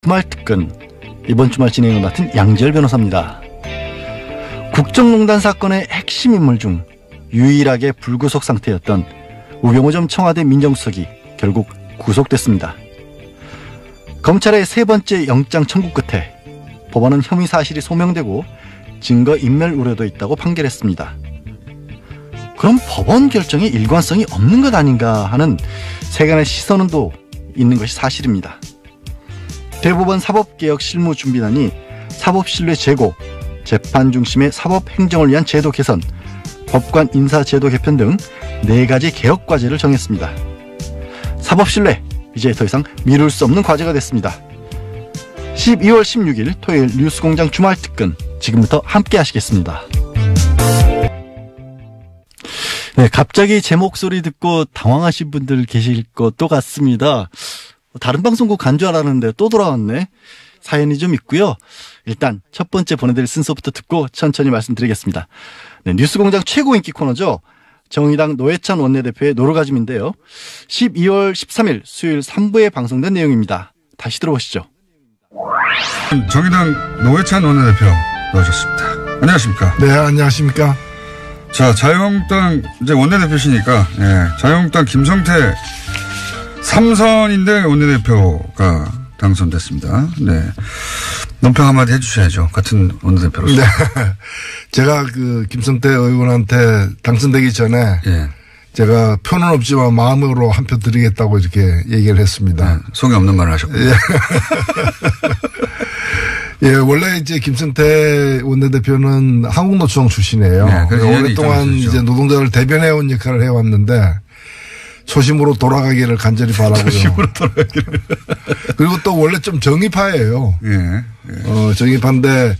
주말 특근, 이번 주말 진행을 맡은 양지열 변호사입니다. 국정농단 사건의 핵심 인물 중 유일하게 불구속 상태였던 우병우 전 청와대 민정수석이 결국 구속됐습니다. 검찰의 세 번째 영장 청구 끝에 법원은 혐의 사실이 소명되고 증거 인멸 우려도 있다고 판결했습니다. 그럼 법원 결정에 일관성이 없는 것 아닌가 하는 세간의 시선은 또 있는 것이 사실입니다. 대법원 사법개혁실무준비단이 사법신뢰 제고, 재판 중심의 사법행정을 위한 제도 개선, 법관 인사제도 개편 등 4가지 개혁 과제를 정했습니다. 사법신뢰, 이제 더 이상 미룰 수 없는 과제가 됐습니다. 12월 16일 토요일 뉴스공장 주말 특근, 지금부터 함께 하시겠습니다. 네, 갑자기 제 목소리 듣고 당황하신 분들 계실 것도 같습니다. 다른 방송국 간 줄 알았는데 또 돌아왔네. 사연이 좀 있고요. 일단 첫 번째 보내드릴 순서부터 듣고 천천히 말씀드리겠습니다. 네, 뉴스공장 최고 인기 코너죠. 정의당 노회찬 원내대표의 노루가즘인데요. 12월 13일 수요일 3부에 방송된 내용입니다. 다시 들어보시죠. 정의당 노회찬 원내대표 나오셨습니다. 안녕하십니까? 네, 안녕하십니까? 자, 자유한국당 이제 원내대표시니까, 예, 자유한국당 김성태 3선인데 원내대표가 당선됐습니다. 네. 논평 한마디 해주셔야죠. 같은 원내대표로서. 네. 제가 김성태 의원한테 당선되기 전에. 예. 제가 표는 없지만 마음으로 한 표 드리겠다고 이렇게 얘기를 했습니다. 네, 속에 없는 말을 하셨군요. 예. 예, 원래 이제 김성태 원내대표는 한국노총 출신이에요. 네, 오랫동안 이제 노동자를 대변해온 역할을 해왔는데 초심으로 돌아가기를 간절히 바라고요. 초심으로 돌아가기를. 그리고 또 원래 좀 정의파예요. 예. 예. 정의파인데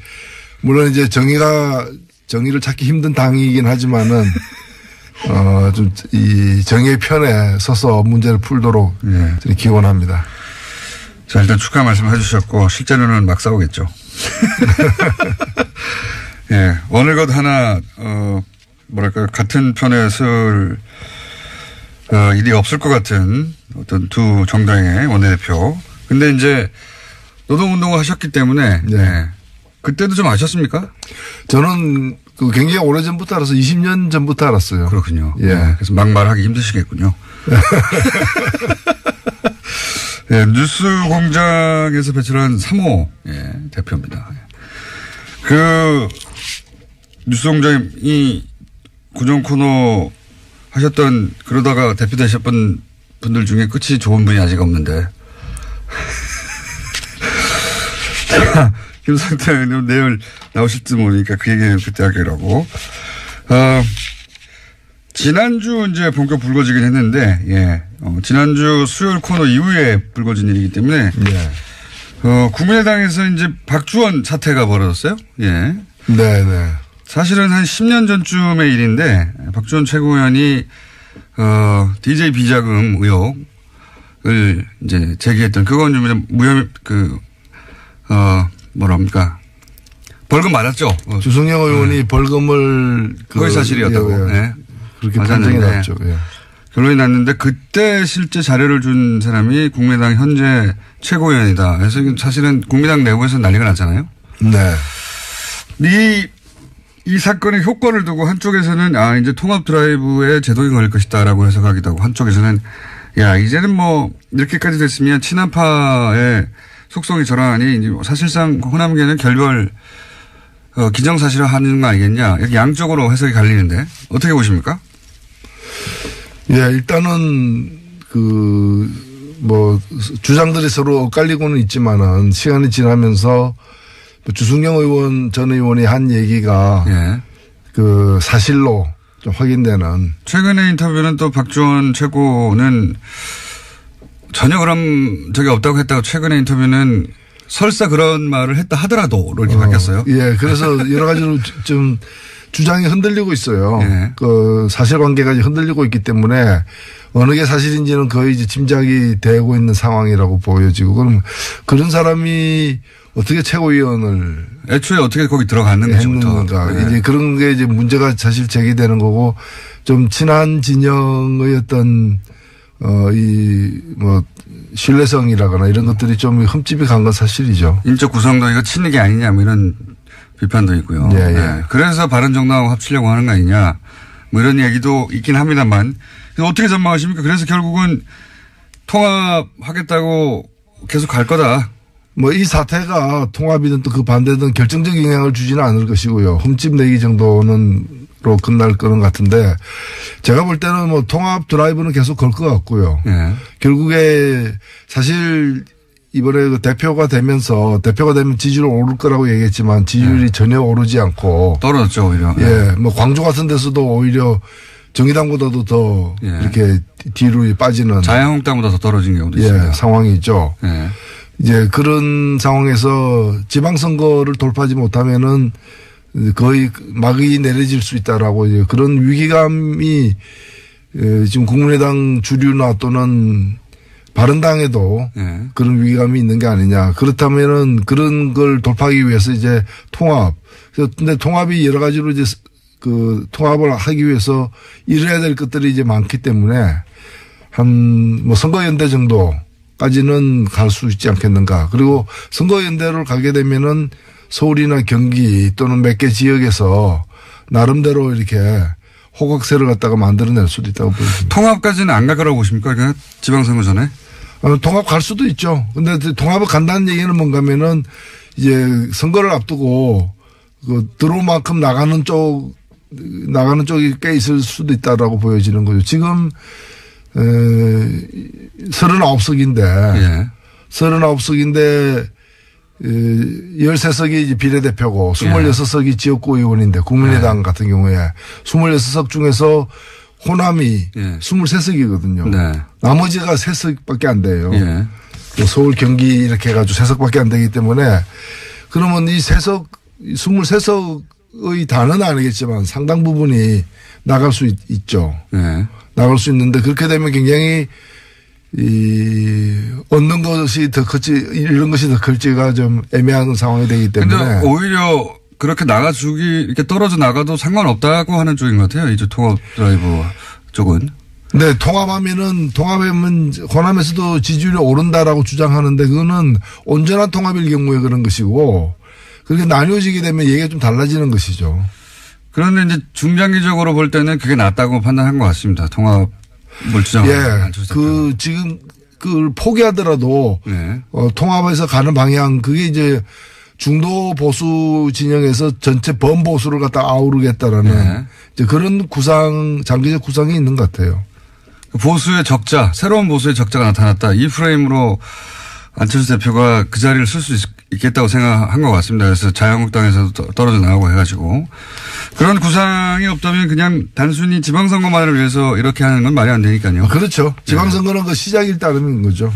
물론 이제 정의를 찾기 힘든 당이긴 하지만은 좀 이 정의의 편에 서서 문제를 풀도록 예. 기원합니다. 자, 일단 축하 말씀 해주셨고 실제로는 막 싸우겠죠. 예, 어느 것 하나 뭐랄까 같은 편에 설 일이 없을 것 같은 어떤 두 정당의 원내대표. 근데 이제 노동운동을 하셨기 때문에 네. 네. 그때도 좀 아셨습니까? 저는 굉장히 오래전부터 알았어요. 20년 전부터 알았어요. 그렇군요. 예. 네. 그래서 막 말하기 힘드시겠군요. 네, 뉴스 공장에서 배출한 3호 예, 대표입니다. 뉴스 공장이 고정 코너 하셨던 그러다가 대표 되셨던 분들 중에 끝이 좋은 분이 아직 없는데. 김성태 의원님 내일 나오실지 모르니까 그 얘기는 그때 하기라고. 지난주 이제 본격 불거지긴 했는데, 예. 지난주 수요일 코너 이후에 불거진 일이기 때문에, 네. 국민의당에서 이제 박주원 사태가 벌어졌어요. 예. 네네. 사실은 한 10년 전쯤의 일인데, 박주원 최고위원이, DJ 비자금 의혹을 이제 제기했던, 그건 좀 뭐랍니까. 벌금 맞았죠. 주승영 의원이 벌금을. 허위 사실이었다고. 예. 그렇게 판정이 났죠. 예. 결론이 났는데 그때 실제 자료를 준 사람이 국민의당 현재 최고위원이다. 그래서 사실은 국민의당 내부에서 난리가 났잖아요. 네. 이 사건의 효과를 두고 한쪽에서는 이제 통합 드라이브에 제동이 걸릴 것이다라고 해석하기도 하고 한쪽에서는 이제는 뭐 이렇게까지 됐으면 친한파의 속성이 저러하니 이제 사실상 호남계는 결별 기정사실화하는 거 아니겠냐. 이렇게 양쪽으로 해석이 갈리는데 어떻게 보십니까? 예, 일단은 주장들이 서로 엇갈리고는 있지만은 시간이 지나면서 주승영 의원 전 의원이 한 얘기가 예. 사실로 좀 확인되는. 최근의 인터뷰는 또 박주원 최고는 전혀 그런 적이 없다고 했다고 최근의 인터뷰는 설사 그런 말을 했다 하더라도 이렇게 바뀌었어요. 예, 그래서 여러 가지로 좀 주장이 흔들리고 있어요. 예. 사실관계가 흔들리고 있기 때문에 어느 게 사실인지는 거의 이제 짐작이 되고 있는 상황이라고 보여지고 그럼 그런 사람이 어떻게 최고위원을 애초에 어떻게 거기 들어갔는지부터 네. 이제 그런 게 이제 문제가 사실 제기되는 거고 좀 친한 진영의 어떤 신뢰성이라거나 이런 것들이 좀 흠집이 간 건 사실이죠. 인적 구성도 이거 치는 게 아니냐 뭐 이런 비판도 있고요. 예, 예. 네. 그래서 바른정당하고 합치려고 하는 거 아니냐 뭐 이런 얘기도 있긴 합니다만 어떻게 전망하십니까? 그래서 결국은 통합하겠다고 계속 갈 거다. 뭐 이 사태가 통합이든 또 그 반대든 결정적 영향을 주지는 않을 것이고요. 흠집 내기 정도는로 끝날 거는 같은데 제가 볼 때는 뭐 통합 드라이브는 계속 걸 것 같고요. 예. 결국에 사실 이번에 그 대표가 되면 지지율 오를 거라고 얘기했지만 지지율이 전혀 오르지 않고 떨어졌죠 오히려. 예, 뭐 광주 같은 데서도 오히려 정의당보다도 더 이렇게 뒤로 빠지는 자유한국당보다 더 떨어진 경우도 있습니다. 상황이 있죠. 예. 이제 그런 상황에서 지방선거를 돌파하지 못하면은 거의 막이 내려질 수 있다라고 이제 그런 위기감이 지금 국민의당 주류나 또는 바른당에도 그런 위기감이 있는 게 아니냐. 그렇다면은 그런 걸 돌파하기 위해서 이제 통합. 근데 통합이 여러 가지로 이제 그 통합을 하기 위해서 이뤄야 될 것들이 이제 많기 때문에 한 뭐 선거연대 정도까지는 갈 수 있지 않겠는가. 그리고 선거연대를 가게 되면은 서울이나 경기 또는 몇 개 지역에서 나름대로 이렇게 호각세를 갖다가 만들어낼 수도 있다고 보입니다. 통합까지는 안 갈 거라고 보십니까? 그러니까 지방선거 전에? 통합 갈 수도 있죠. 근데 통합을 간다는 얘기는 뭔가 하면은 이제 선거를 앞두고 그 들어올 만큼 나가는 쪽이 꽤 있을 수도 있다라고 보여지는 거죠. 지금 39석인데 39석인데 13석이 이제 비례대표고 26석이 지역구 의원인데 국민의당 같은 경우에 26석 중에서 호남이 23석이거든요. 네. 나머지가 3석밖에 안 돼요. 서울 경기 이렇게 해가지고 3석밖에 안 되기 때문에 그러면 이 23석의 다는 아니겠지만 상당 부분이 나갈 수 있죠. 나갈 수 있는데 그렇게 되면 굉장히 얻는 것이 더 클지 이런 것이 더 클지가 좀 애매한 상황이 되기 때문에. 근데 오히려 그렇게 나가주기 이렇게 떨어져 나가도 상관없다고 하는 쪽인 것 같아요. 이제 통합 드라이브 쪽은. 네, 통합하면 호남에서도 지지율이 오른다라고 주장하는데 그거는 온전한 통합일 경우에 그런 것이고 그렇게 나뉘어지게 되면 얘기가 좀 달라지는 것이죠. 그런데 이제 중장기적으로 볼 때는 그게 낫다고 판단한 것 같습니다. 통합을 주장하는. 지금 그걸 포기하더라도 통합해서 가는 방향 그게 이제 중도 보수 진영에서 전체 범보수를 갖다 아우르겠다라는 이제 그런 장기적 구상이 있는 것 같아요. 보수의 적자, 새로운 보수의 적자가 나타났다. 이 프레임으로 안철수 대표가 그 자리를 쓸 수 있겠다고 생각한 것 같습니다. 그래서 자유한국당에서도 떨어져 나가고 해가지고 그런 구상이 없다면 그냥 단순히 지방선거만을 위해서 이렇게 하는 건 말이 안 되니까요. 그렇죠. 지방선거는 그 시작일 따름인 거죠.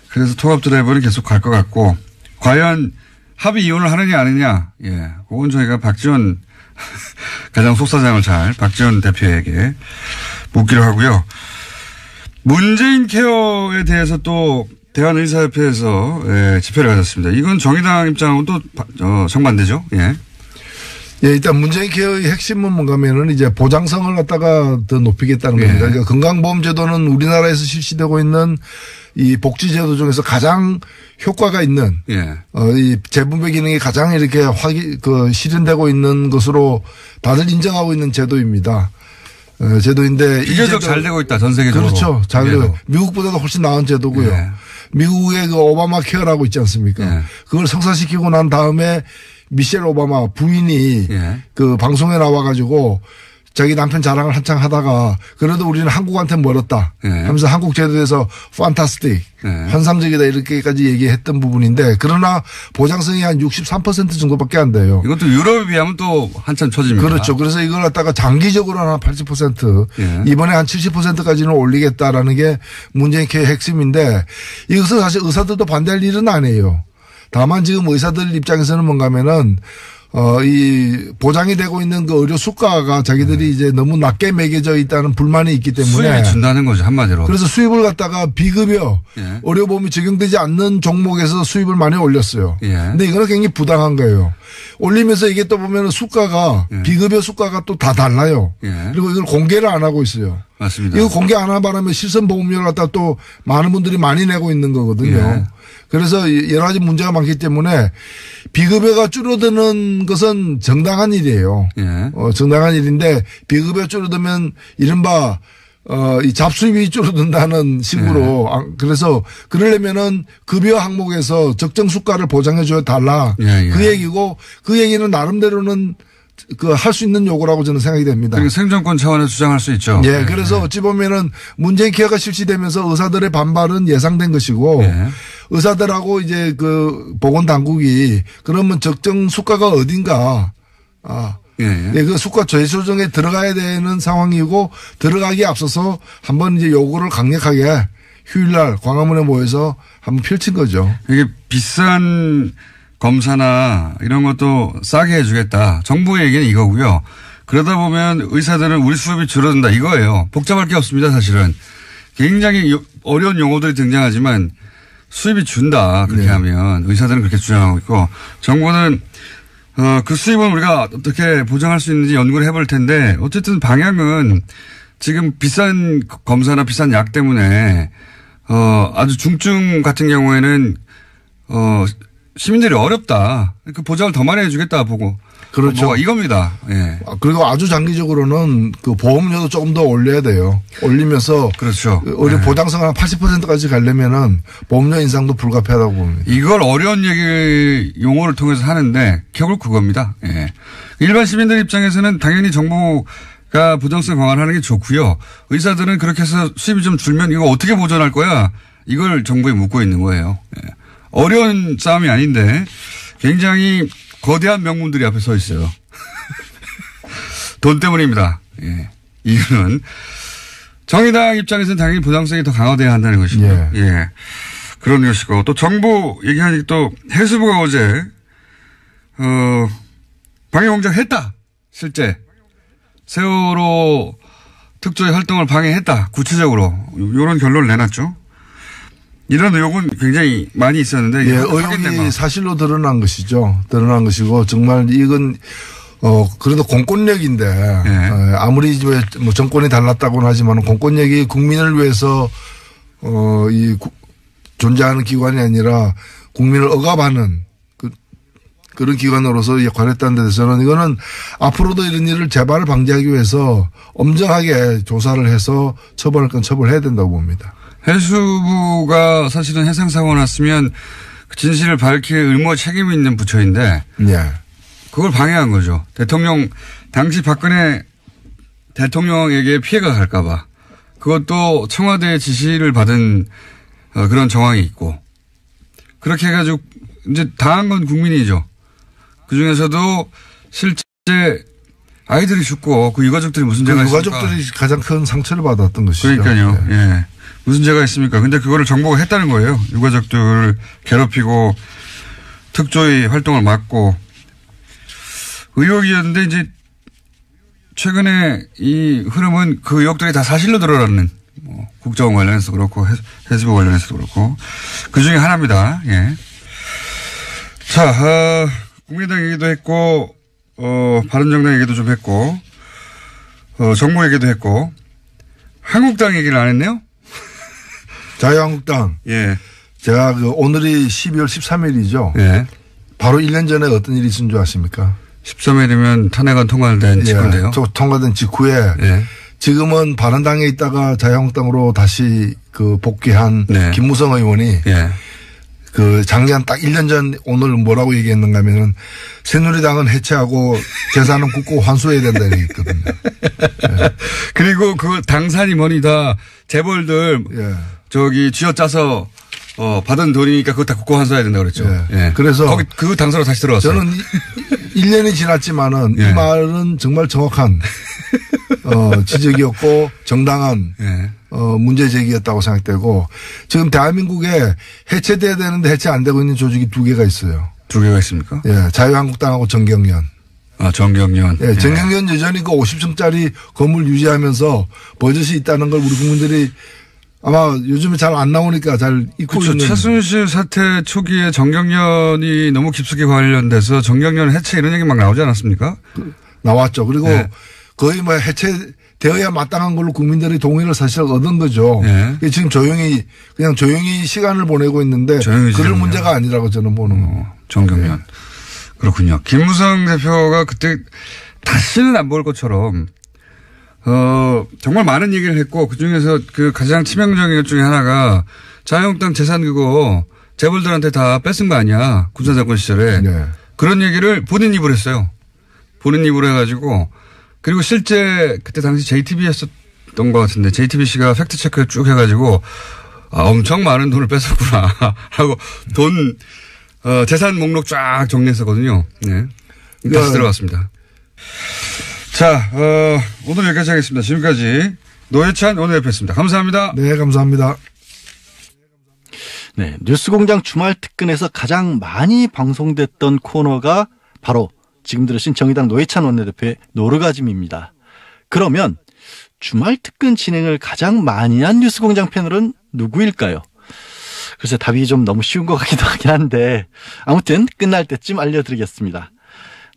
그래서 통합 드라이브는 계속 갈 것 같고 과연 합의 이혼을 하느냐 안 하느냐. 그건 저희가 박지원 가장 속사정을 박지원 대표에게 묻기로 하고요. 문재인 케어에 대해서 또 대한의사협회에서 집회를 가졌습니다. 이건 정의당 입장하고 또 정반대죠. 일단 문재인 케어의 핵심은 뭔가 하면은 이제 보장성을 갖다가 더 높이겠다는 겁니다. 그러니까 건강보험제도는 우리나라에서 실시되고 있는 이 복지제도 중에서 가장 효과가 있는 이 재분배 기능이 가장 이렇게 실현되고 있는 것으로 다들 인정하고 있는 제도입니다. 제도인데 비교적 잘 되고 있다 전 세계적으로. 그렇죠. 잘 되고 미국보다도 훨씬 나은 제도고요. 미국의 그 오바마 케어라고 있지 않습니까? 그걸 성사시키고 난 다음에 미셸 오바마 부인이 그 방송에 나와가지고 자기 남편 자랑을 한창 하다가 그래도 우리는 한국한테 멀었다 하면서 한국 제도에서 판타스틱 환상적이다 이렇게까지 얘기했던 부분인데 그러나 보장성이 한 63% 정도밖에 안 돼요. 이것도 유럽에 비하면 또 한참 처집니다. 그렇죠. 그래서 이걸 갖다가 장기적으로 한 80% 이번에 한 70%까지는 올리겠다라는 게 문재인 케어의 핵심인데 이것은 사실 의사들도 반대할 일은 아니에요. 다만 지금 의사들 입장에서는 뭔가 하면은 이 보장이 되고 있는 그 의료 수가가 자기들이 이제 너무 낮게 매겨져 있다는 불만이 있기 때문에 수입이 준다는 거죠, 한마디로. 그래서 수입을 갖다가 비급여 예. 의료보험이 적용되지 않는 종목에서 수입을 많이 올렸어요. 예. 근데 이거는 굉장히 부당한 거예요. 올리면서 이게 또 보면 수가가 예. 비급여 수가가 또 다 달라요. 예. 그리고 이걸 공개를 안 하고 있어요. 맞습니다. 이거 공개 안 하는 바람에 실손보험료를 갖다 또 많은 분들이 많이 내고 있는 거거든요. 예. 그래서 여러 가지 문제가 많기 때문에 비급여가 줄어드는 것은 정당한 일이에요. 예. 정당한 일인데 비급여 줄어들면 이른바 이 잡수입이 줄어든다는 식으로 그래서 그러려면은 급여 항목에서 적정 수가를 보장해 줘야 달라. 예, 예. 그 얘기고 그 얘기는 나름대로는 그 할 수 있는 요구라고 저는 생각이 됩니다. 그러니까 생존권 차원에서 주장할 수 있죠. 예, 그래서 어찌 보면은 문재인 케어가 실시되면서 의사들의 반발은 예상된 것이고 예. 의사들하고 이제 그 보건당국이 그러면 적정 수가가 어딘가 예. 예, 그 수가 재조정에 들어가야 되는 상황이고 들어가기에 앞서서 한번 이제 요구를 강력하게 휴일날 광화문에 모여서 한번 펼친 거죠. 이게 비싼 검사나 이런 것도 싸게 해주겠다. 정부의 얘기는 이거고요. 그러다 보면 의사들은 우리 수입이 줄어든다 이거예요. 복잡할 게 없습니다. 사실은. 굉장히 어려운 용어들이 등장하지만 수입이 준다. 그렇게 네. 하면 의사들은 그렇게 주장하고 있고 정부는 그 수입은 우리가 어떻게 보장할 수 있는지 연구를 해볼 텐데 어쨌든 방향은 지금 비싼 검사나 비싼 약 때문에 아주 중증 같은 경우에는 시민들이 어렵다. 그 보장을 더 많이 해주겠다 보고. 그렇죠. 이겁니다. 예. 그리고 아주 장기적으로는 그 보험료도 조금 더 올려야 돼요. 올리면서 그렇죠. 우리 보장성 한 80%까지 가려면은 보험료 인상도 불가피하다고 봅니다. 이걸 어려운 얘기 용어를 통해서 하는데 결국 그겁니다. 예. 일반 시민들 입장에서는 당연히 정부가 보장성 강화하는 게 좋고요. 의사들은 그렇게 해서 수입이 좀 줄면 이거 어떻게 보전할 거야? 이걸 정부에 묻고 있는 거예요. 예. 어려운 싸움이 아닌데 굉장히 거대한 명문들이 앞에 서 있어요. 돈 때문입니다. 예. 이유는 정의당 입장에서는 당연히 보장성이 더 강화돼야 한다는 것이고요. 예. 예. 그런 것이고 또 정부 얘기하니까 또 해수부가 어제 방해공작 했다. 실제 세월호 특조위 활동을 방해했다. 구체적으로 이런 결론을 내놨죠. 이런 의혹은 굉장히 많이 있었는데. 예, 의혹이 사실로 드러난 것이죠. 드러난 것이고 정말 이건 그래도 공권력인데 예. 아무리 뭐 정권이 달랐다고는 하지만 공권력이 국민을 위해서 존재하는 기관이 아니라 국민을 억압하는 그런 기관으로서 역할했다는 데 대해서는 이거는 앞으로도 이런 일을 재발을 방지하기 위해서 엄정하게 조사를 해서 처벌할 건 처벌해야 된다고 봅니다. 해수부가 사실은 해상사고가 났으면 진실을 밝힐 의무 책임이 있는 부처인데 예. 그걸 방해한 거죠. 당시 박근혜 대통령에게 피해가 갈까 봐. 그것도 청와대의 지시를 받은 그런 정황이 있고 그렇게 해가지고 이제 당한 건 국민이죠. 그중에서도 실제 아이들이 죽고 그 유가족들이 무슨 죄가 있습니까? 유가족들이 가장 큰 상처를 받았던 것이죠. 그러니까요. 예. 예. 무슨 죄가 있습니까? 근데 그거를 정부가 했다는 거예요. 유가족들을 괴롭히고 특조위 활동을 막고 의혹이었는데 이제 최근에 이 흐름은 그 의혹들이 다 사실로 드러나는 뭐 국정원 관련해서 그렇고 해수부 관련해서도 그렇고 그중에 하나입니다. 예. 자, 국민당 얘기도 했고 바른정당 얘기도 좀 했고 정부 얘기도 했고 한국당 얘기를 안 했네요. 자유한국당. 예. 제가 오늘이 12월 13일이죠. 예. 바로 1년 전에 어떤 일이 있은 줄 아십니까? 13일이면 탄핵안 통과된 직후인데요. 통과된 직후에 예. 지금은 바른당에 있다가 자유한국당으로 다시 복귀한 네. 김무성 의원이 예. 작년 딱 1년 전 오늘 뭐라고 얘기했는가 하면은 새누리당은 해체하고 재산은 굳고 환수해야 된다 이랬거든요. 예. 그리고 그 당산이 뭐니 다 재벌들 예. 쥐어짜서 받은 돈이니까 그거 다 국고 환수해야 된다고 그랬죠. 예. 예. 그래서 거기 그 당사로 다시 들어왔어요. 저는 1년이 지났지만은 예. 이 말은 정말 정확한 지적이었고 정당한 예. 문제 제기였다고 생각되고 지금 대한민국에 해체돼야 되는데 해체 안 되고 있는 조직이 2개가 있어요. 두 개가 있습니까? 예, 자유한국당하고 정경련. 아, 정경련. 예, 정경련 여전히 그 50층짜리 건물 유지하면서 버젓이 있다는 걸 우리 국민들이 아마 요즘에 잘 안 나오니까 잘 잊고 그렇죠. 있는. 최순실 사태 초기에 정경련이 너무 깊숙이 관련돼서 정경련 해체 이런 얘기 막 나오지 않았습니까? 나왔죠. 그리고 네. 거의 뭐 해체되어야 마땅한 걸로 국민들의 동의를 사실 얻은 거죠. 네. 지금 그냥 조용히 시간을 보내고 있는데 그럴 문제가 아니라고 저는 보는 겁니다. 정경련. 네. 그렇군요. 김무성 대표가 그때 다시는 안 볼 것처럼 정말 많은 얘기를 했고 그중에서 그 가장 치명적인 것 중에 하나가 자유한국당 재산 그거 재벌들한테 다 뺏은 거 아니야. 군사정권 시절에. 네. 그런 얘기를 본인 입으로 했어요. 본인 입으로 해가지고 그리고 실제 그때 당시 JTBC였던 것 같은데 JTBC가 팩트체크를 쭉 해가지고 엄청 많은 돈을 뺏었구나 하고 재산 목록 쫙 정리했었거든요. 네. 다시 들어갔습니다. 자, 오늘 여기까지 하겠습니다. 지금까지 노회찬 원내대표였습니다. 감사합니다. 네, 감사합니다. 네, 뉴스공장 주말 특근에서 가장 많이 방송됐던 코너가 바로 지금 들으신 정의당 노회찬 원내대표의 노르가즘입니다. 그러면 주말 특근 진행을 가장 많이 한 뉴스공장 패널은 누구일까요? 글쎄 답이 좀 너무 쉬운 것 같기도 하긴 한데 아무튼 끝날 때쯤 알려드리겠습니다.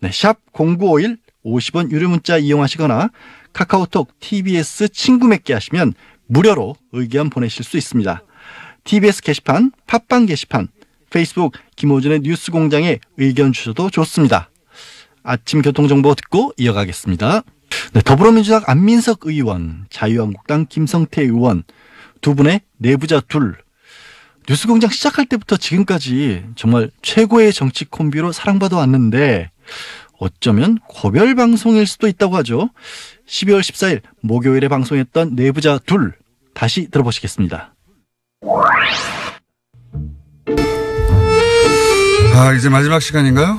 네, 샵 0951 50원 유료 문자 이용하시거나 카카오톡 TBS 친구 맺기 하시면 무료로 의견 보내실 수 있습니다. TBS 게시판, 팟빵 게시판, 페이스북 김호준의 뉴스공장에 의견 주셔도 좋습니다. 아침 교통정보 듣고 이어가겠습니다. 네, 더불어민주당 안민석 의원, 자유한국당 김성태 의원 두 분의 내부자 둘. 뉴스공장 시작할 때부터 지금까지 정말 최고의 정치 콤비로 사랑받아 왔는데 어쩌면 고별 방송일 수도 있다고 하죠. 12월 14일 목요일에 방송했던 내부자 둘 다시 들어보시겠습니다. 이제 마지막 시간인가요?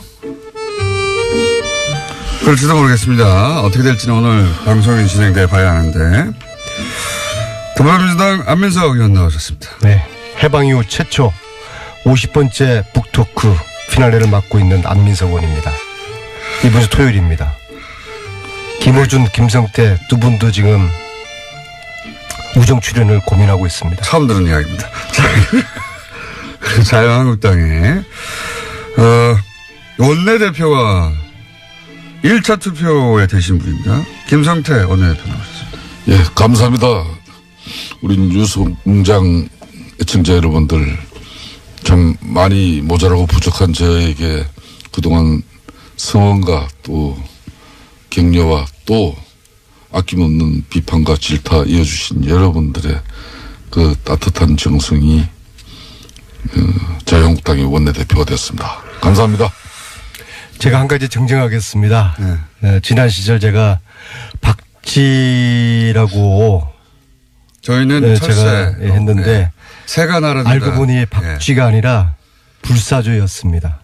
그럴지도 모르겠습니다. 어떻게 될지는 오늘 방송이 진행돼 봐야 하는데 더불어민주당 안민석 의원 나오셨습니다. 네, 해방 이후 최초 50번째 북토크 피날레를 맡고 있는 안민석 의원입니다. 이번 주 토요일입니다. 김호준, 김성태 두 분도 지금 우정 출연을 고민하고 있습니다. 처음 들은 이야기입니다. 자유한국당의 원내대표가 1차 투표에 되신 분입니다. 김성태 원내대표 나오셨습니다. 예, 감사합니다. 우리 뉴스공장 애청자 여러분들 참 많이 모자라고 부족한 저에게 그동안 성원과 또 격려와 또 아낌없는 비판과 질타 이어주신 여러분들의 그 따뜻한 정성이 자유한국당의 원내대표가 됐습니다. 감사합니다. 제가 한 가지 정정하겠습니다. 네, 지난 시절 제가 박쥐라고 저희는 제가 했는데 새가 날아든다. 알고 보니 박쥐가 아니라 불사조였습니다.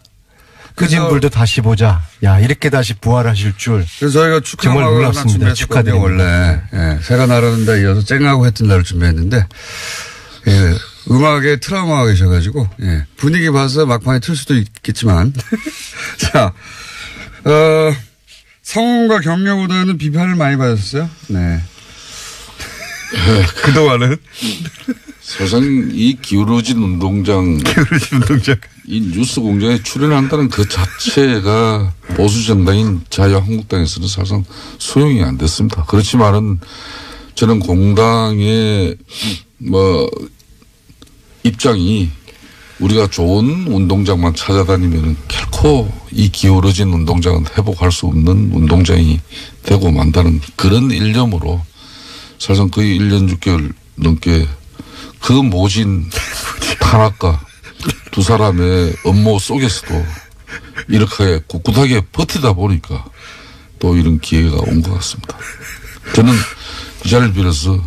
끄진 불도 다시 보자. 야, 이렇게 다시 부활하실 줄. 그래서 저희가 정말 놀랍습니다. 축하드립니다. 원래 새가 날아든다 이어서 쨍하고 했던 날을 준비했는데 음악에 트라우마가 계셔가지고 분위기 봐서 막판에 틀 수도 있겠지만 자 성원과 격려보다는 비판을 많이 받았어요. 네. 그동안은 사실 이 기울어진 운동장 이 뉴스 공장에 출연한다는 그 자체가 보수 정당인 자유한국당에서는 사실상 수용이 안 됐습니다. 그렇지만은 저는 공당의 입장이 우리가 좋은 운동장만 찾아다니면 결코 이 기울어진 운동장은 회복할 수 없는 운동장이 되고 만다는 그런 일념으로 사실상 거의 1년 6개월 넘게 그 모진 탄압과 두 사람의 업무 속에서도 이렇게 꿋꿋하게 버티다 보니까 또 이런 기회가 온 것 같습니다. 저는 이 자리를 빌어서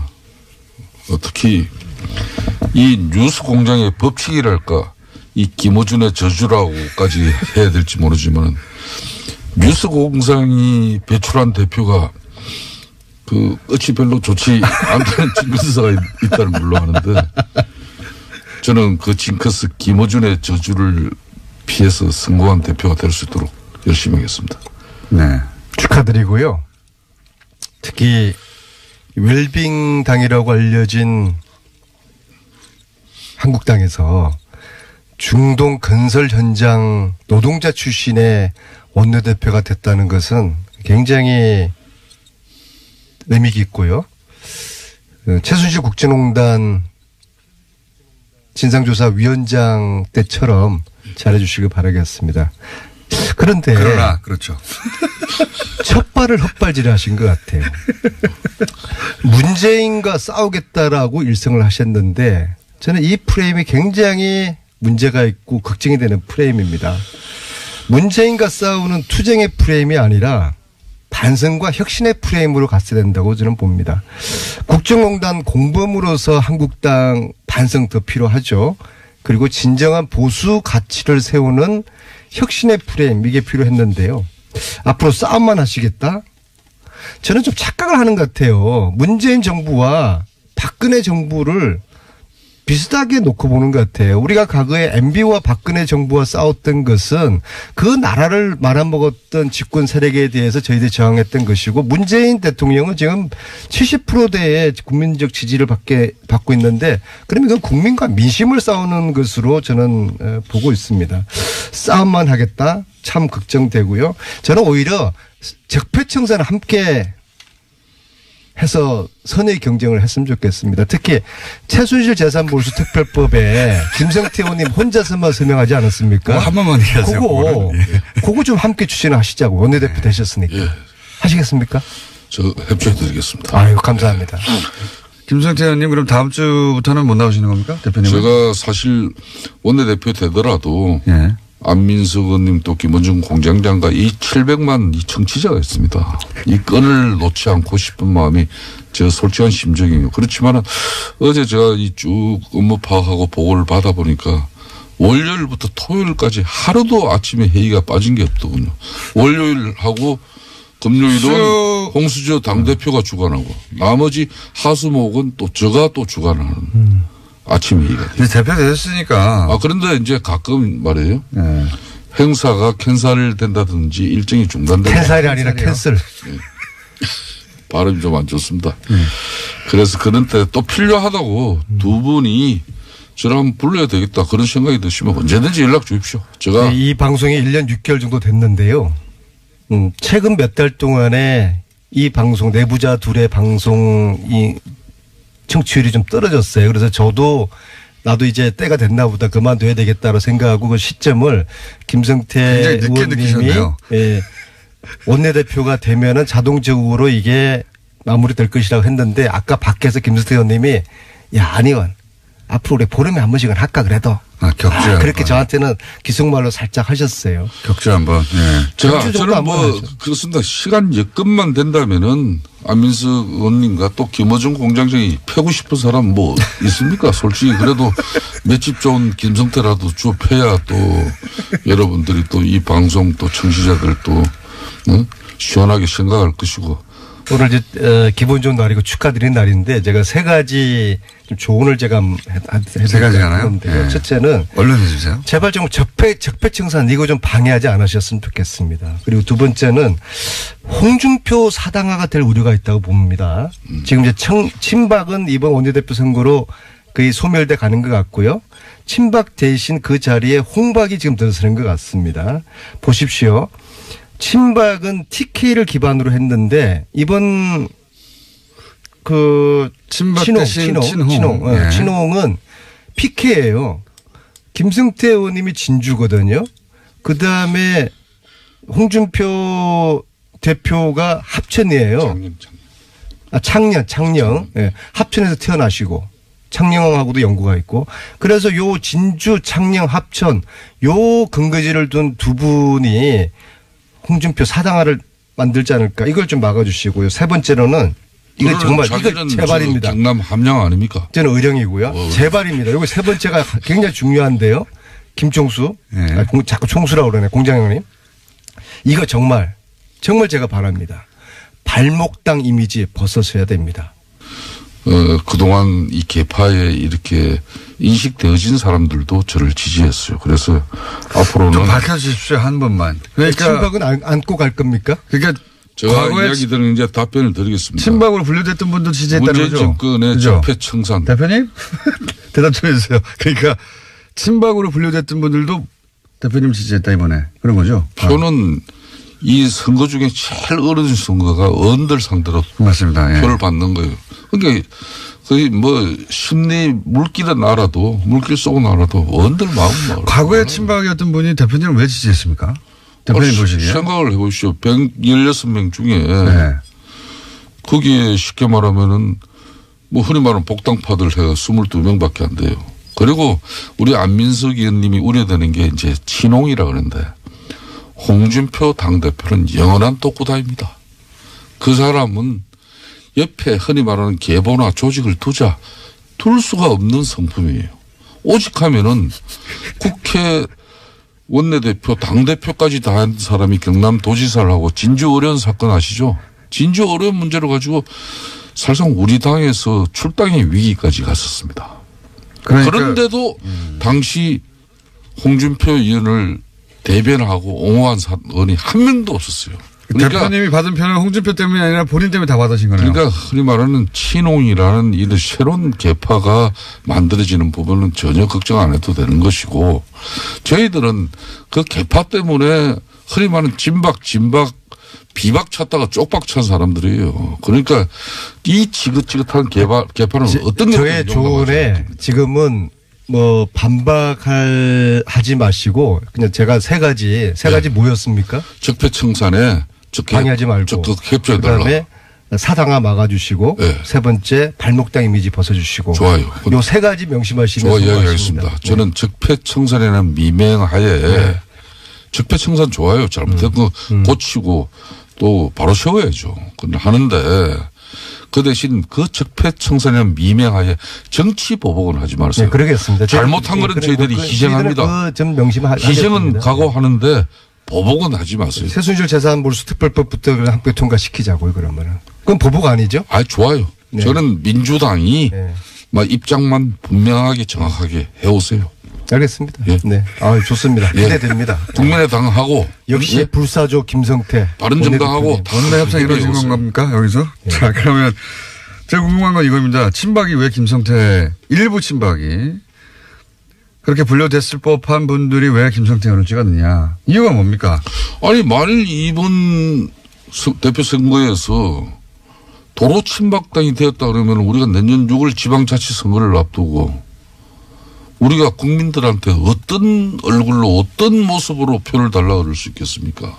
특히 이 뉴스 공장의 법칙이랄까 이 김어준의 저주라고까지 해야 될지 모르지만 뉴스 공장이 배출한 대표가 그 끝이 별로 좋지 않다는 징크스가 있다는 걸로 아는데 저는 그 징크스 김어준의 저주를 피해서 성공한 대표가 될 수 있도록 열심히 하겠습니다. 네. 축하드리고요. 특히 웰빙 당이라고 알려진 한국당에서 중동 건설 현장 노동자 출신의 원내대표가 됐다는 것은 굉장히 의미 깊고요. 최순실 국정농단 진상조사위원장 때처럼 잘해주시길 바라겠습니다. 그런데 그러나 그렇죠. 첫 발을 헛발질을 하신 것 같아요. 문재인과 싸우겠다라고 일성을 하셨는데 저는 이 프레임이 굉장히 문제가 있고 걱정이 되는 프레임입니다. 문재인과 싸우는 투쟁의 프레임이 아니라 반성과 혁신의 프레임으로 갔어야 된다고 저는 봅니다. 국정농단 공범으로서 한국당 반성 더 필요하죠. 그리고 진정한 보수 가치를 세우는 혁신의 프레임 이게 필요했는데요. 앞으로 싸움만 하시겠다? 저는 좀 착각을 하는 것 같아요. 문재인 정부와 박근혜 정부를 비슷하게 놓고 보는 것 같아요. 우리가 과거에 MB와 박근혜 정부와 싸웠던 것은 그 나라를 말아먹었던 집권 세력에 대해서 저희들이 저항했던 것이고 문재인 대통령은 지금 70%대의 국민적 지지를 받고 있는데 그러면 이건 국민과 민심을 싸우는 것으로 저는 보고 있습니다. 싸움만 하겠다? 참 걱정되고요. 저는 오히려 적폐청산을 함께 해서 선의 경쟁을 했으면 좋겠습니다. 특히 최순실 재산몰수특별법에 김성태 의원님 혼자서만 설명하지 않았습니까? 한 번만 얘기하세요. 그거 좀 함께 추진하시자고 원내대표 되셨으니까. 예. 하시겠습니까? 저 협조해드리겠습니다. 아유 감사합니다. 김성태 의원님 그럼 다음 주부터는 못 나오시는 겁니까? 대표님? 제가 사실 원내대표 되더라도 예. 안민석 의원님 또 김원중 공장장과 이 700만 이 청취자가 있습니다. 이 끈을 놓지 않고 싶은 마음이 제 솔직한 심정이에요. 그렇지만 어제 제가 이 쭉 업무 파악하고 보고를 받아보니까 월요일부터 토요일까지 하루도 아침에 회의가 빠진 게 없더군요. 월요일하고 금요일은 홍수저 당대표가 주관하고 나머지 하수목은 또 제가 또 주관하는 아침 회의가. 근데 대표 되셨으니까. 그런데 이제 가끔 말이에요. 예. 행사가 캔슬된다든지 일정이 중단된다. 캔슬이 아니라 캔슬. 발음이 좀 안 좋습니다. 그래서 그런 때 또 필요하다고 두 분이 저를 한번 불러야 되겠다 그런 생각이 드시면 언제든지 연락 주십시오. 제가 이 방송이 1년 6개월 정도 됐는데요. 최근 몇 달 동안에 이 방송 내부자 둘의 방송이 청취율이 좀 떨어졌어요. 그래서 나도 이제 때가 됐나 보다 그만둬야 되겠다고 생각하고 그 시점을 김성태 의원님이 원내대표가 되면은 자동적으로 이게 마무리될 것이라고 했는데 아까 밖에서 김성태 의원님이 야 안 의원 앞으로 우리 보름에 한 번씩은 할까 그래도. 격주에 그렇게 저한테는 기속말로 살짝 하셨어요. 격주 한번. 예. 저는 그렇습니다. 시간 여건만 된다면은 안민석 의원님과 또 김어준 공장장이 패고 싶은 사람 뭐 있습니까? 솔직히 그래도 맷집 좋은 김성태라도 쭉 패야 또 여러분들이 또 이 방송 또 청취자들 또 시원하게 생각할 것이고. 오늘 이제 기분 좋은 날이고 축하드리는 날인데 제가 세 가지 좀 조언을 제가 세 가지 하나요? 네. 첫째는 얼른 해주세요. 제발 좀 적폐청산 이거 좀 방해하지 않으셨으면 좋겠습니다. 그리고 두 번째는 홍준표 사당화가 될 우려가 있다고 봅니다. 지금 이제 친박은 이번 원내대표 선거로 거의 소멸돼 가는 것 같고요. 친박 대신 그 자리에 홍박이 지금 들어서는 것 같습니다. 보십시오. 친박은 TK를 기반으로 했는데 이번 친박 대신 친홍은 PK예요. 김성태 의원님이 진주거든요. 그다음에 홍준표 대표가 합천이에요. 창녕. 네. 합천에서 태어나시고 창녕하고도 연구가 있고 그래서 요 진주 창녕 합천 요 근거지를 둔 두 분이 홍준표 사당화를 만들지 않을까 이걸 좀 막아주시고요. 세 번째로는 이거 정말 이거 제발입니다. 경남 함양 아닙니까? 저는 의령이고요. 제발입니다. 이거 세 번째가 굉장히 중요한데요. 김총수 자꾸 총수라고 그러네 공장장님. 이거 정말 제가 바랍니다. 발목당 이미지 벗어서야 됩니다. 그동안 이 개파에 이렇게 인식되어진 사람들도 저를 지지했어요. 그래서 앞으로는 좀 밝혀주십시오 한 번만. 그러니까 친박은 안고 갈 겁니까? 그러니까 제가 과거에 이야기들은 이제 답변을 드리겠습니다. 친박으로 분류됐던 분도 지지했다는 문재인 거죠. 정권의 그죠? 적폐청산. 대표님 대답 좀 해주세요. 그러니까 친박으로 분류됐던 분들도 대표님 지지했다 이번에 그런 거죠. 표는 이 선거 중에 제일 어려운 선거가 어른들 상대로 맞습니다. 예. 표를 받는 거예요. 그러니까 거의 뭐 심리 물길은 알아도 물길 속은 알아도 어른들 마음. 과거에 친박이었던 분이 대표님을 왜 지지했습니까? 대표님 보시기에. 생각을 해보시오. 116명 중에 네. 거기에 쉽게 말하면은 뭐 흔히 말하는 복당파들 해가 22명밖에 안 돼요. 그리고 우리 안민석 의원님이 우려되는 게 이제 친홍이라 그러는데 홍준표 당대표는 영원한 독구다입니다. 그 사람은 옆에 흔히 말하는 계보나 조직을 둘 수가 없는 성품이에요. 오직 하면은 국회 원내대표 당대표까지 다 한 사람이 경남도지사를 하고 진주 어려운 사건 아시죠? 진주 어려운 문제로 가지고 사실상 우리 당에서 출당의 위기까지 갔었습니다. 그러니까 그런데도 당시 홍준표 의원을 대변하고 옹호한 사람이 한 명도 없었어요. 그러니까 대표님이 받은 표는 홍준표 때문이 아니라 본인 때문에 다 받으신 거네요. 그러니까 흔히 말하는 친홍이라는 이런 새로운 계파가 만들어지는 부분은 전혀 걱정 안 해도 되는 것이고 저희들은 그 계파 때문에 흔히 말하는 진박 비박 찾다가 쪽박 찬 사람들이에요. 그러니까 이 지긋지긋한 계파는 어떤 게 저의 조언에 지금은 뭐 반박하지 마시고 그냥 제가 세 가지 뭐였습니까? 적폐청산에 방해하지 말고 적극 협조해달라. 그다음에 사당화 막아주시고 네. 세 번째 발목당 이미지 벗어주시고 좋아요. 요 세 가지 명심하시면 좋아 이야기하겠습니다. 저는 적폐청산에는 미맹하에 네. 적폐청산 좋아요. 잘못된 거 고치고 또 바로 세워야죠. 그런데 하는데 그 대신 그 적폐청산에는 미맹하에 정치 보복은 하지 마세요. 네, 그러겠습니다. 잘못한 거는 저희들이 희생합니다. 좀 명심하겠습니다. 희생은 각오하는데 보복은 하지 마세요. 최순실 재산 몰수 특별법부터 함께 통과시키자고요. 그러면은 그건 보복 아니죠? 아 좋아요. 네. 저는 민주당이 네. 막 입장만 분명하게 정확하게 해오세요. 알겠습니다. 예. 네, 좋습니다. 예. 기대됩니다. 국민의당하고 역시 불사조 김성태 바른정당하고 원내 협상 이루어진 겁니까 여기서? 자 그러면 제가 궁금한 건 이겁니다. 친박이 왜 김성태 일부 친박이 그렇게 분류됐을 법한 분들이 왜 김성태 의원을 찍었느냐. 이유가 뭡니까? 아니 만일 이번 대표 선거에서 도로 친박당이 되었다 그러면 우리가 내년 6월 지방자치선거를 앞두고 우리가 국민들한테 어떤 얼굴로 어떤 모습으로 표를 달라고 그럴 수 있겠습니까?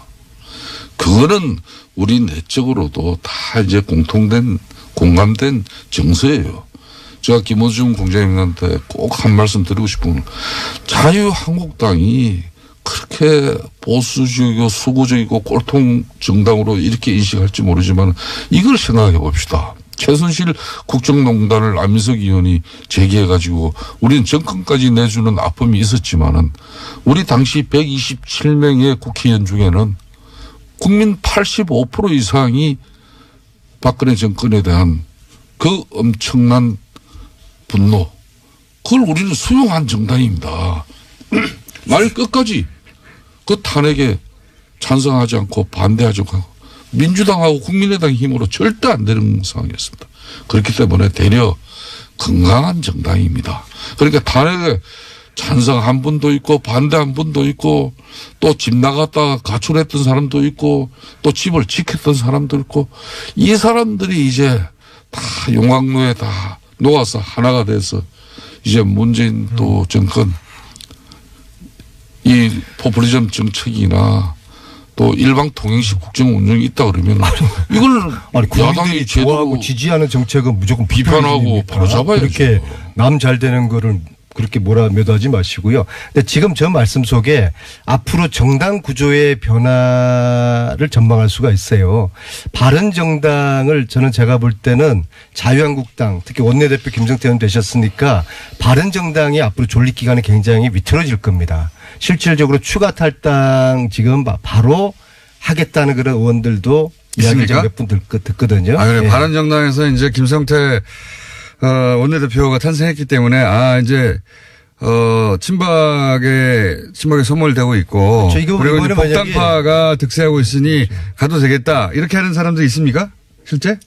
그거는 우리 내적으로도 다 이제 공감된 정서예요. 제가 김어준 공장님한테 꼭 한 말씀 드리고 싶은 건 자유한국당이 그렇게 보수적이고 수구적이고 꼴통 정당으로 이렇게 인식할지 모르지만 이걸 생각해 봅시다. 최순실 국정농단을 안민석 의원이 제기해가지고 우리는 정권까지 내주는 아픔이 있었지만은 우리 당시 127명의 국회의원 중에는 국민 85% 이상이 박근혜 정권에 대한 그 엄청난 분노, 그걸 우리는 수용한 정당입니다. 말 끝까지 그 탄핵에 찬성하지 않고 반대하지 않고 민주당하고 국민의당 힘으로 절대 안 되는 상황이었습니다. 그렇기 때문에 되려 건강한 정당입니다. 그러니까 탄핵에 찬성한 분도 있고 반대한 분도 있고 또 집 나갔다가 가출했던 사람도 있고 또 집을 지켰던 사람도 있고 이 사람들이 이제 다 용광로에 다 녹아서 하나가 돼서 이제 문재인 또 정권 이 포퓰리즘 정책이나 또 일방 통행식 국정 운영이 있다 그러면 이걸 야당이 좋아하고 지지하는 정책은 무조건 비판하고 바로 잡아야죠. 그렇게 남 잘 되는 거를 그렇게 매도하지 마시고요. 근데 지금 저 말씀 속에 앞으로 정당 구조의 변화를 전망할 수가 있어요. 바른정당을 제가 볼 때는 자유한국당 특히 원내대표 김성태 의원 되셨으니까 바른정당이 앞으로 존립 기간이 굉장히 위태로워질 겁니다. 실질적으로 추가 탈당 지금 바로 하겠다는 그런 의원들도 이야기 몇 분 듣거든요. 그래. 네. 바른정당에서 이제 김성태 원내대표가 탄생했기 때문에 이제 친박에 소몰되고 있고 그렇죠. 그리고 이제 복당파가 득세하고 있으니 가도 되겠다 이렇게 하는 사람들 있습니까? 실제?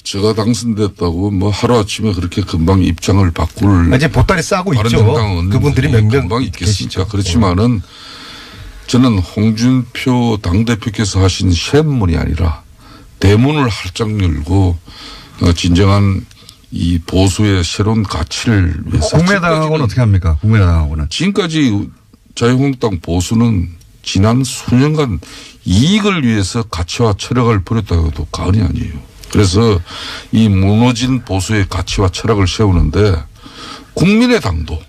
제가 당선됐다고 뭐 하루아침에 그렇게 금방 입장을 바꿀 이제 보따리 싸고 있죠. 그분들이 몇 명 금방 있겠습니까? 그렇지만은 저는 홍준표 당대표께서 하신 샘문이 아니라 대문을 활짝 열고 진정한 이 보수의 새로운 가치를 위해서. 국민의당하고는 어떻게 합니까? 국민의당하고는. 지금까지 자유한국당 보수는 지난 수년간 이익을 위해서 가치와 철학을 버렸다고 해도 과언이 아니에요. 그래서 이 무너진 보수의 가치와 철학을 세우는데 국민의당도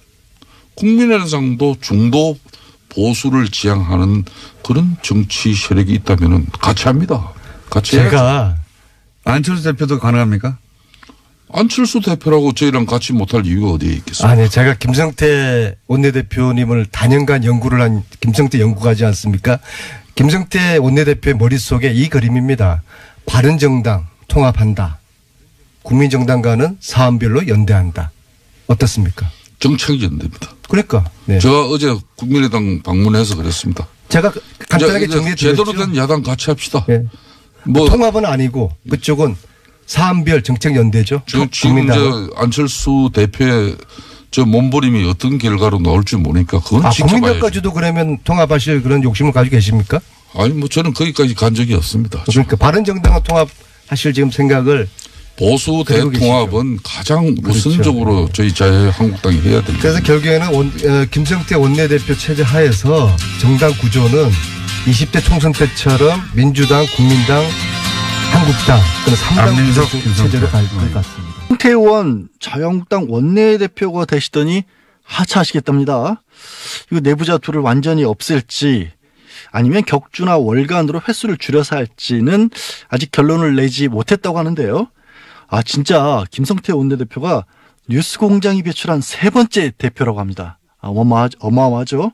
중도 보수를 지향하는 그런 정치 세력이 있다면 같이 합니다. 같이 해야죠. 제가 안철수 대표도 가능합니까? 안철수 대표라고 저희랑 같이 못할 이유가 어디에 있겠습니까? 아니 제가 김성태 원내대표님을 단연간 연구를 한 김성태 연구가지 않습니까? 김성태 원내대표의 머릿속에 이 그림입니다. 바른정당 통합한다. 국민정당과는 사안별로 연대한다. 어떻습니까? 정책이 연대입니다. 그러니까. 네. 제가 어제 국민의당 방문해서 그랬습니다. 제가 간단하게 정리해 드렸죠. 제대로 된 야당 같이 합시다. 네. 뭐 통합은 아니고 그쪽은 사안별 정책 연대죠. 지금 안철수 대표의 저 몸부림이 어떤 결과로 나올지 모르니까 그건 지켜봐야죠. 국민들까지도 그러면 통합하실 그런 욕심을 가지고 계십니까? 아니 뭐 저는 거기까지 간 적이 없습니다. 그러니까 바른정당과 통합하실 지금 생각을 보수 대통합은 가장 우선적으로 저희 자유한국당이 해야 됩니다. 그래서 결국에는 김성태 원내대표 체제 하에서 정당 구조는 20대 총선 때처럼 민주당, 국민당, 한국당 또는 3당 체제로 갈 것 같습니다. 홍태원 자유한국당 원내대표가 되시더니 하차하시겠답니다. 이거 내부자 둘을 완전히 없앨지 아니면 격주나 월간으로 횟수를 줄여서 할지는 아직 결론을 내지 못했다고 하는데요. 진짜 김성태 원내대표가 뉴스공장이 배출한 세 번째 대표라고 합니다. 어마어마하죠.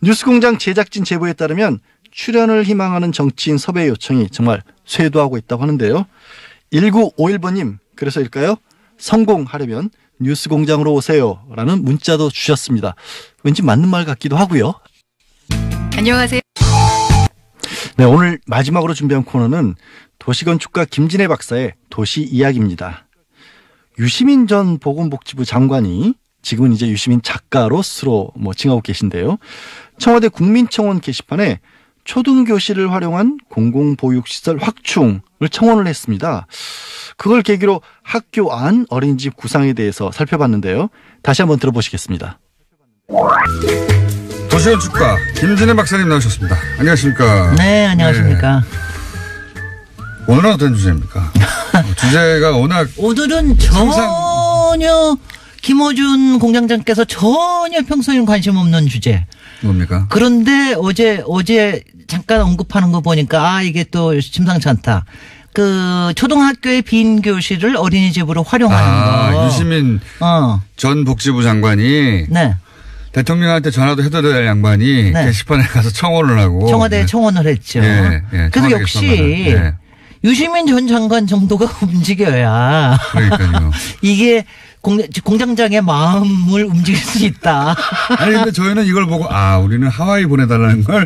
뉴스공장 제작진 제보에 따르면 출연을 희망하는 정치인 섭외 요청이 정말 쇄도하고 있다고 하는데요. 1951번님 그래서일까요? 성공하려면 뉴스공장으로 오세요 라는 문자도 주셨습니다. 왠지 맞는 말 같기도 하고요. 안녕하세요. 네, 오늘 마지막으로 준비한 코너는 도시건축가 김진애 박사의 도시 이야기입니다. 유시민 전 보건복지부 장관이 지금은 이제 유시민 작가로 스스로 칭하고 계신데요. 청와대 국민청원 게시판에 초등교실을 활용한 공공보육시설 확충을 청원을 했습니다. 그걸 계기로 학교 안 어린이집 구상에 대해서 살펴봤는데요. 다시 한번 들어보시겠습니다. 도시건축가 김진애 박사님 나오셨습니다. 안녕하십니까? 네, 안녕하십니까? 네. 오늘은 어떤 주제입니까? 주제가 워낙 오늘은 전혀 김어준 공장장께서 전혀 평소에는 관심 없는 주제. 뭡니까? 그런데 어제 잠깐 언급하는 거 보니까 이게 또 심상치 않다. 그 초등학교의 빈 교실을 어린이집으로 활용하는 거. 유시민 전 복지부 장관이 네. 대통령한테 전화도 해도 될 양반이 네. 게시판에 가서 청원을 하고 청와대에 청원을 했죠. 그래서 역시 유시민 전 장관 정도가 움직여야 그러니까요. 이게 공장장의 마음을 움직일 수 있다. 아니 근데 저희는 이걸 보고 우리는 하와이 보내달라는 걸.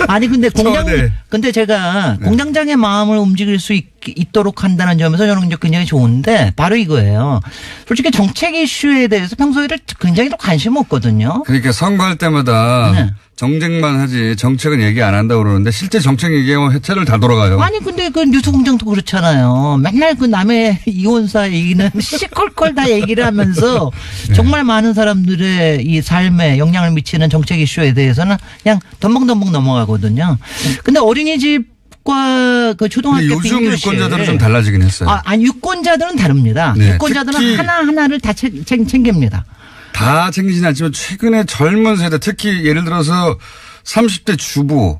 아니 근데 제가 공장장의 마음을 움직일 수 있도록 한다는 점에서 저는 굉장히 좋은데 바로 이거예요. 솔직히 정책 이슈에 대해서 평소에 굉장히 또 관심 없거든요. 그러니까 선거할 때마다 정쟁만 하지 정책은 얘기 안 한다고 그러는데 실제 정책 얘기하면 해체를 다 돌아가요. 아니 근데 그 뉴스공장도 그렇잖아요. 맨날 그 남의 이혼사 얘기는 시컬컬 다 얘기를 하면서 정말 많은 사람들의 이 삶에 영향을 미치는 정책 이슈에 대해서는 그냥 덤벙덤벙 넘어가거든요. 근데 어린이집과 그 초등학교 요즘 유권자들은 좀 달라지긴 했어요. 아니 유권자들은 다릅니다. 네, 유권자들은 하나하나를 다 챙깁니다. 다 챙기진 않지만 최근에 젊은 세대 특히 예를 들어서 30대 주부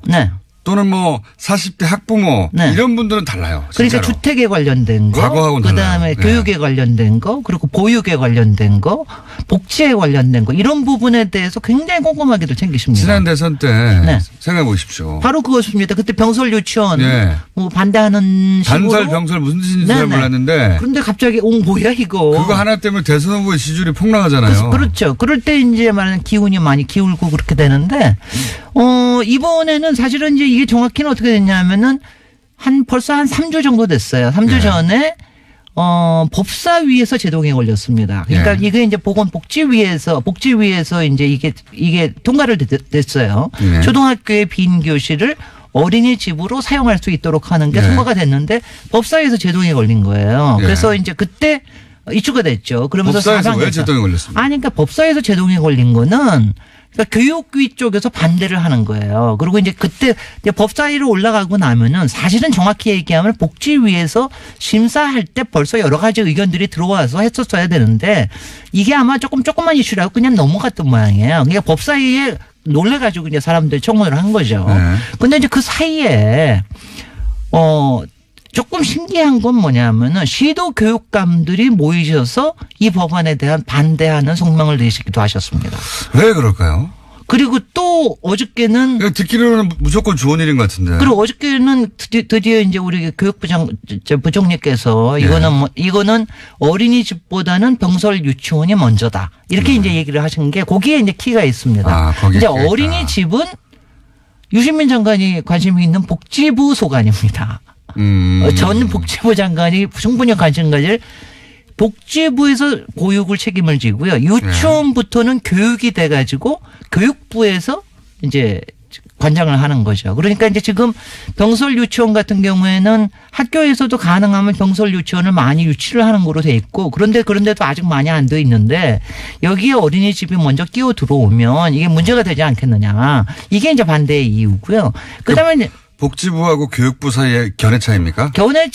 또는 뭐 40대 학부모 네. 이런 분들은 달라요. 그러니까 진짜로. 주택에 관련된 거, 과거하고는 그다음에 달라요. 네. 교육에 관련된 거, 그리고 보육에 관련된 거, 복지에 관련된 거 이런 부분에 대해서 굉장히 꼼꼼하게도 챙기십니다. 지난 대선 때 네. 생각해 보십시오. 바로 그것입니다. 그때 병설 유치원 네. 뭐 반대하는 식으로 단설 병설 무슨 뜻인지 잘 네네. 몰랐는데 그런데 갑자기 뭐야 이거. 그거 하나 때문에 대선 후보의 지지율이 폭락하잖아요. 그렇죠. 그럴 때 이제 말하는 기운이 많이 기울고 그렇게 되는데, 이번에는 사실은 이제 이게 정확히는 어떻게 됐냐면은 벌써 한 3주 정도 됐어요. 3주 네. 전에, 법사위에서 제동에 걸렸습니다. 그러니까 네. 이게 이제 복지위에서 이제 이게 통과를 됐어요. 네. 초등학교의 빈 교실을 어린이집으로 사용할 수 있도록 하는 게 네. 통과가 됐는데 법사위에서 제동에 걸린 거예요. 네. 그래서 이제 그때 이슈가 됐죠. 그러면서 법사에서 왜 사방에서. 제동에 걸렸습니까? 아니, 그러니까 법사에서 제동에 걸린 거는 그러니까 교육위 쪽에서 반대를 하는 거예요. 그리고 이제 그때 이제 법사위로 올라가고 나면은 사실은 정확히 얘기하면 복지위에서 심사할 때 벌써 여러 가지 의견들이 들어와서 했었어야 되는데 이게 아마 조금만 이슈라고 그냥 넘어갔던 모양이에요. 그러니까 법사위에 놀래가지고 이제 사람들이 청문을 한 거죠. 네. 근데 이제 그 사이에 조금 신기한 건 뭐냐면은 시도 교육감들이 모이셔서 이 법안에 대한 반대하는 성명을 내시기도 하셨습니다. 왜 그럴까요? 그리고 또 어저께는 듣기로는 무조건 좋은 일인 것 같은데. 그리고 어저께는 드디어 이제 우리 교육부 부총리께서 네. 이거는 어린이집보다는 병설 유치원이 먼저다. 이렇게 이제 얘기를 하신 게 거기에 이제 키가 있습니다. 아, 거기에 이제 키가 있다. 어린이집은 유시민 장관이 관심이 있는 복지부 소관입니다. 전 복지부 장관이 충분히 관심 가질 복지부에서 보육을 책임을 지고요. 유치원부터는 교육이 돼가지고 교육부에서 이제 관장을 하는 거죠. 그러니까 이제 지금 병설 유치원 같은 경우에는 학교에서도 가능하면 병설 유치원을 많이 유치를 하는 거로 돼 있고 그런데도 아직 많이 안 돼 있는데 여기에 어린이집이 먼저 끼어 들어오면 이게 문제가 되지 않겠느냐. 이게 이제 반대의 이유고요. 그다음에 이제 복지부하고 교육부 사이의 견해 차이입니까? 견해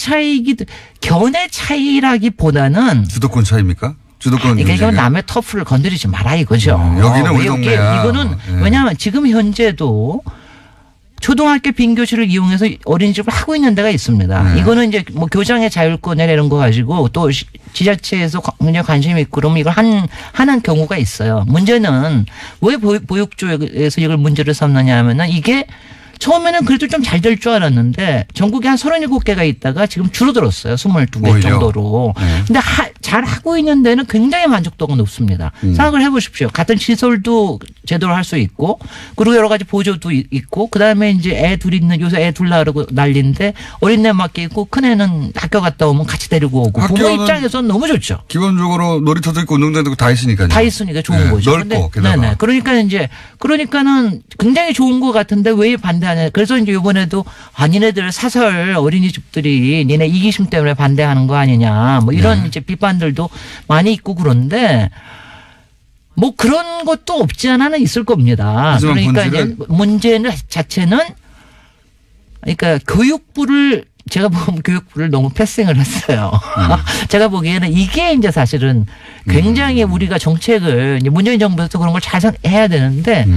차이라기보다는 주도권 차이입니까? 주도권 그러니까 문제가? 남의 터프를 건드리지 마라 이거죠. 여기는 우리 동네야. 이거는 네. 왜냐하면 지금 현재도 초등학교 빈 교실을 이용해서 어린이집을 하고 있는 데가 있습니다. 네. 이거는 이제 뭐 교장의 자율권이나 이런 거 가지고 또 지자체에서 굉장히 관심이 있고 그러면 이걸 하는 경우가 있어요. 문제는 왜 보육 쪽에서 이걸 문제를 삼느냐 하면은 이게 처음에는 그래도 좀 잘 될 줄 알았는데 전국에 한 37개가 있다가 지금 줄어들었어요. 22개 오히려. 정도로. 네. 근데 잘 하고 있는 데는 굉장히 만족도가 높습니다. 생각을 해보십시오. 같은 시설도 제대로 할 수 있고 그리고 여러 가지 보조도 있고 그다음에 이제 애 둘 있는 요새 애 둘 낳으라고 난리인데 어린애 맡기고 큰애는 학교 갔다 오면 같이 데리고 오고 부모 학교는 입장에서는 너무 좋죠. 기본적으로 놀이터도 있고 운동장도 있고 다 있으니까요. 다 있으니까 좋은 네, 거죠. 넓고 게다가. 네네. 그러니까는 굉장히 좋은 것 같은데 왜 반대하냐. 그래서 이제 이번에도 니네들 사설 어린이집들이 니네 이기심 때문에 반대하는 거 아니냐. 뭐 이런 이제 비판들도 많이 있고 그런데 뭐 그런 것도 없지 않아는 있을 겁니다. 그러니까 이제 문제는 자체는 그러니까 제가 보면 교육부를 너무 패싱을 했어요. 제가 보기에는 이게 이제 사실은 굉장히 우리가 정책을 이제 문재인 정부에서 그런 걸 잘 해야 되는데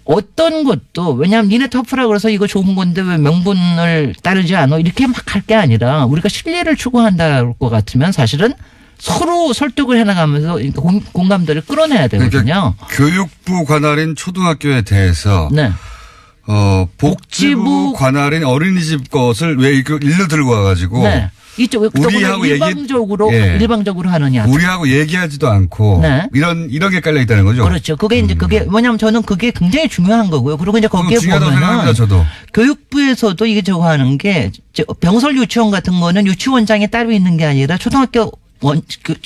어떤 것도 왜냐하면 니네 터프라 그래서 이거 좋은 건데 왜 명분을 따르지 않아 이렇게 막 할 게 아니라 우리가 신뢰를 추구한다는 것 같으면 사실은 서로 설득을 해나가면서 공감대를 끌어내야 되거든요. 그러니까 교육부 관할인 초등학교에 대해서 네. 복지부 관할인 어린이집 것을 왜 일로 들고 와가지고 네. 이쪽 우리하고 일방적으로 하느냐. 우리하고 얘기하지도 않고 네. 이런 게 깔려 있다는 거죠. 그렇죠. 그게 이제 뭐냐면 저는 그게 굉장히 중요한 거고요. 그리고 이제 거기에 중요하다고 생각합니다, 보면은 저도. 교육부에서도 이게 저거 하는 게 병설 유치원 같은 거는 유치원장이 따로 있는 게 아니라 초등학교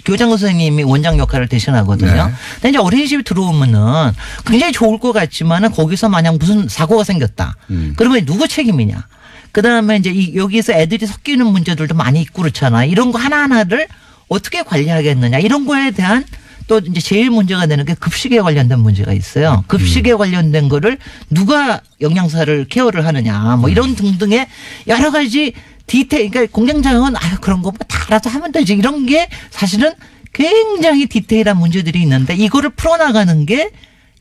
교장 선생님이 원장 역할을 대신하거든요. 네. 근데 이제 어린이집에 들어오면은 굉장히 좋을 것 같지만은 거기서 만약 무슨 사고가 생겼다. 그러면 누구 책임이냐? 그 다음에 이제 여기서 애들이 섞이는 문제들도 많이 있고 그렇잖아. 이런 거 하나하나를 어떻게 관리하겠느냐. 이런 거에 대한 또 이제 제일 문제가 되는 게 급식에 관련된 문제가 있어요. 급식에 관련된 거를 누가 영양사를 케어를 하느냐. 뭐 이런 등등의 여러 가지 디테일, 그러니까 공장장은 그런 거 뭐 다 알아서 하면 되지. 이런 게 사실은 굉장히 디테일한 문제들이 있는데 이거를 풀어나가는 게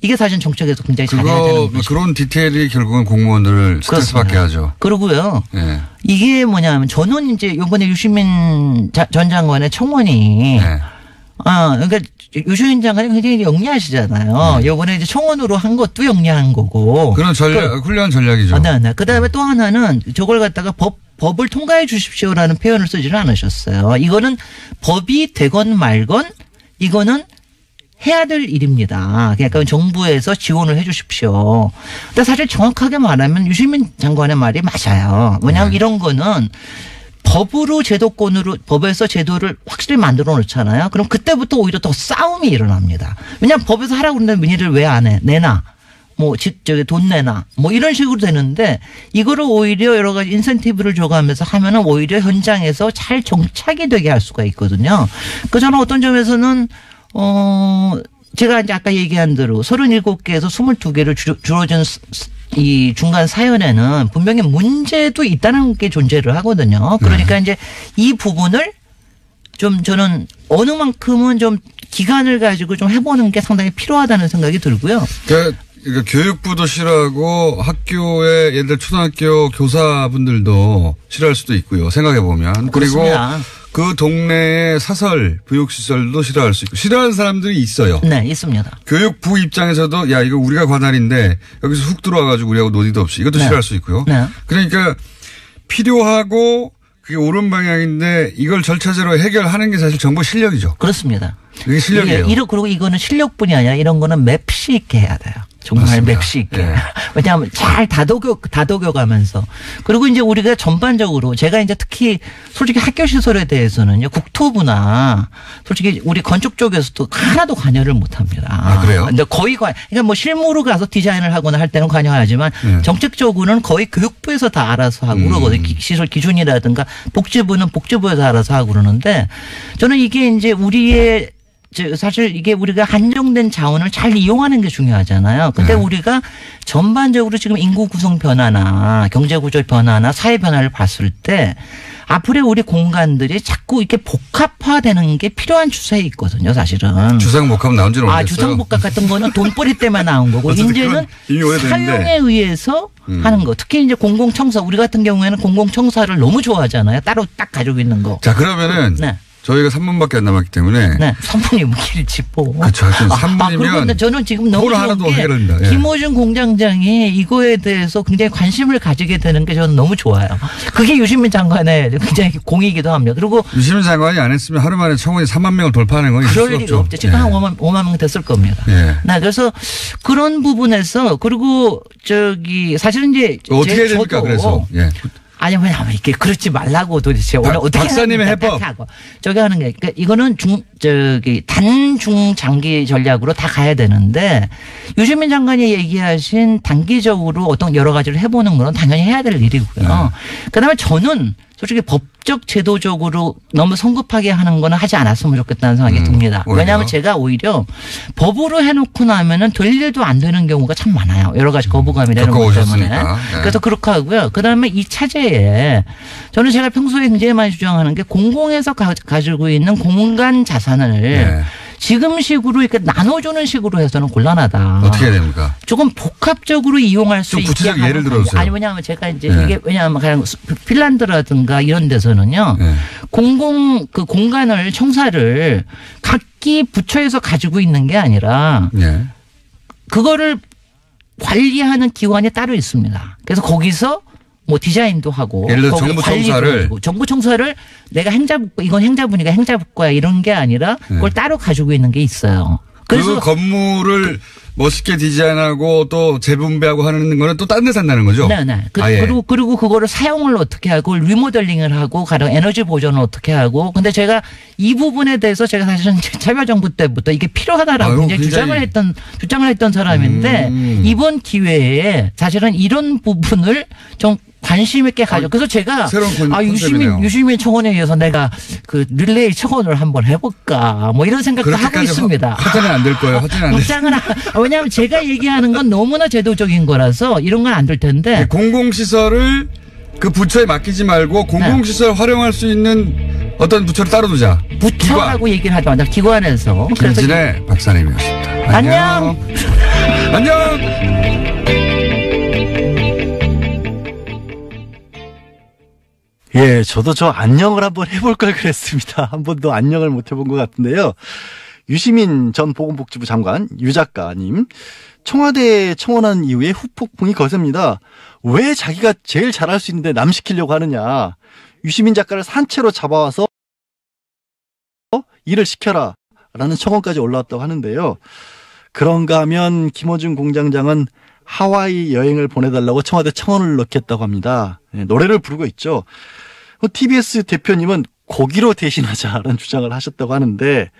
이게 사실 정책에서 굉장히 잘해야 되는 거죠. 그런 디테일이 결국은 공무원들을 스트레스 받게 하죠. 그러고요. 예. 이게 뭐냐면 저는 이제 이번에 유시민 전 장관의 청원이 그러니까 유시민 장관이 굉장히 영리하시잖아요. 이번에 이제 청원으로 한 것도 영리한 거고. 그런 훌륭한 전략이죠. 네. 그다음에 또 하나는 저걸 갖다가 법을 통과해 주십시오라는 표현을 쓰지는 않으셨어요. 이거는 법이 되건 말건 이거는 해야 될 일입니다. 그러니까 정부에서 지원을 해 주십시오. 근데 사실 정확하게 말하면 유시민 장관의 말이 맞아요. 왜냐하면 이런 거는 법으로 제도권으로 법에서 제도를 확실히 만들어 놓잖아요. 그럼 그때부터 오히려 더 싸움이 일어납니다. 왜냐하면 법에서 하라고 그러는데 민의를 왜 안 해? 내놔. 뭐 저기 돈 내놔. 뭐 이런 식으로 되는데 이거를 오히려 여러 가지 인센티브를 줘가면서 하면은 오히려 현장에서 잘 정착이 되게 할 수가 있거든요. 그 저는 어떤 점에서는 제가 이제 아까 얘기한 대로 37개에서 22개를 줄어든 이 중간 사연에는 분명히 문제도 있다는 게 존재를 하거든요. 그러니까 이제 이 부분을 좀 저는 어느 만큼은 좀 기간을 가지고 좀 해보는 게 상당히 필요하다는 생각이 들고요. 그러니까 교육부도 싫어하고 학교의 예를 들어 초등학교 교사분들도 싫어할 수도 있고요. 생각해 보면. 그리고 그 동네의 사설 교육시설도 싫어할 수 있고 싫어하는 사람들이 있어요. 네, 있습니다. 교육부 입장에서도 야 이거 우리가 관할인데 여기서 훅 들어와가지고 우리하고 논의도 없이 이것도 싫어할 수 있고요. 그러니까 필요하고 그게 옳은 방향인데 이걸 절차적으로 해결하는 게 사실 정부 실력이죠. 그렇습니다. 이게 실력이에요. 그리고 이거는 실력뿐이 아니라 이런 거는 맵시 있게 해야 돼요. 정말 맞습니다. 맵시 있게. 예. 왜냐하면 잘 다독여가면서. 그리고 이제 우리가 전반적으로 제가 이제 특히 솔직히 학교 시설에 대해서는요. 국토부나 솔직히 우리 건축 쪽에서도 하나도 관여를 못 합니다. 아, 그래요? 근데 거의 그러니까 뭐 실무로 가서 디자인을 하거나 할 때는 관여하지만 정책적으로는 거의 교육부에서 다 알아서 하고 그러거든요. 시설 기준이라든가 복지부는 복지부에서 알아서 하고 그러는데 저는 이게 이제 우리의 사실 이게 우리가 한정된 자원을 잘 이용하는 게 중요하잖아요. 근데 우리가 전반적으로 지금 인구 구성 변화나 경제 구조 변화나 사회 변화를 봤을 때 앞으로 우리 공간들이 자꾸 이렇게 복합화되는 게 필요한 추세에 있거든요, 사실은. 주상복합 나온 지는 오래됐어요. 주상복합 같은 거는 돈벌이 때문에 나온 거고 이제는 사용에 의해서 하는 거. 특히 이제 공공청사 우리 같은 경우에는 공공청사를 너무 좋아하잖아요. 따로 딱 가지고 있는 거. 자, 그러면은 저희가 3분밖에 안 남았기 때문에. 3분이면 길지 뭐. 그렇죠. 3분이면. 그런데 저는 지금 너무 하나도 좋은 게 김호준 공장장이 이거에 대해서 굉장히 관심을 가지게 되는 게 저는 너무 좋아요. 그게 유시민 장관의 굉장히 공이기도 합니다. 그리고 유시민 장관이 안 했으면 하루 만에 청원이 3만 명을 돌파하는 건 있을 수 없죠. 그럴 리가 없죠. 지금 한 5만 명 됐을 겁니다. 그래서 그런 부분에서 그리고 사실은 이제 어떻게 해야 됩니까? 그래서. 아니, 왜냐면 이렇게 그렇지 말라고 도대체. 원래 어떻게 박사님의 해법. 저기 하는 게. 그러니까 이거는 단중 장기 전략으로 다 가야 되는데 유시민 장관이 얘기하신 단기적으로 어떤 여러 가지를 해보는 건 당연히 해야 될 일이고요. 그다음에 저는 솔직히 법적 제도적으로 너무 성급하게 하는 거는 하지 않았으면 좋겠다는 생각이 듭니다. 왜냐하면 제가 오히려 법으로 해놓고 나면은 될 일도 안 되는 경우가 참 많아요. 여러 가지 거부감이라는 것 때문에. 그래서 그렇게 하고요. 그다음에 이 차제에 저는 제가 평소에 굉장히 많이 주장하는 게 공공에서 가지고 있는 공간 자산을 지금 식으로 이렇게 나눠주는 식으로 해서는 곤란하다. 어떻게 해야 됩니까? 조금 복합적으로 이용할 수 있게. 구체적 예를 들어주세요. 아니, 왜냐하면 제가 이제 이게 왜냐하면 그냥 핀란드라든가 이런 데서는요. 그 공간을 청사를 각기 부처에서 가지고 있는 게 아니라 그거를 관리하는 기관이 따로 있습니다. 그래서 거기서 뭐 디자인도 하고 예를 들어 정부 청사를 내가 이건 행자부니까 행자부과야 이런 게 아니라 그걸 따로 가지고 있는 게 있어요. 그래서 그 건물을 멋있게 디자인하고 또 재분배하고 하는 거는 또 다른 데 산다는 거죠? 네네. 그리고 그거를 사용을 어떻게 하고 리모델링을 하고 가령 에너지 보존을 어떻게 하고 근데 제가 이 부분에 대해서 제가 사실은 차별정부 때부터 이게 필요하다라고 굉장히 주장을 했던 사람인데 이번 기회에 사실은 이런 부분을 좀 관심 있게 가죠. 그래서 제가 유시민 청원에 의해서 내가 그 릴레이 청원을 한번 해볼까 뭐 이런 생각도 하고 있습니다. 확전은 안 될 거예요. 확전은 안 될. 왜냐하면 제가 얘기하는 건 너무나 제도적인 거라서 이런 건 안 될 텐데. 공공시설을 그 부처에 맡기지 말고 공공시설 활용할 수 있는 어떤 부처를 따로 두자. 부처라고 얘기를 하지 마. 기관에서. 김진애 박사님이었습니다. 안녕. 안녕. 예, 저도 저 안녕을 한번 해볼 걸 그랬습니다. 한 번도 안녕을 못 해본 것 같은데요. 유시민 전 보건복지부 장관, 유 작가님, 청와대에 청원한 이후에 후폭풍이 거셉니다. 왜 자기가 제일 잘할 수 있는데 남 시키려고 하느냐. 유시민 작가를 산채로 잡아와서 일을 시켜라 라는 청원까지 올라왔다고 하는데요. 그런가 하면 김어준 공장장은 하와이 여행을 보내달라고 청와대 청원을 넣겠다고 합니다. 네, 노래를 부르고 있죠. TBS 대표님은 고기로 대신하자라는 주장을 하셨다고 하는데,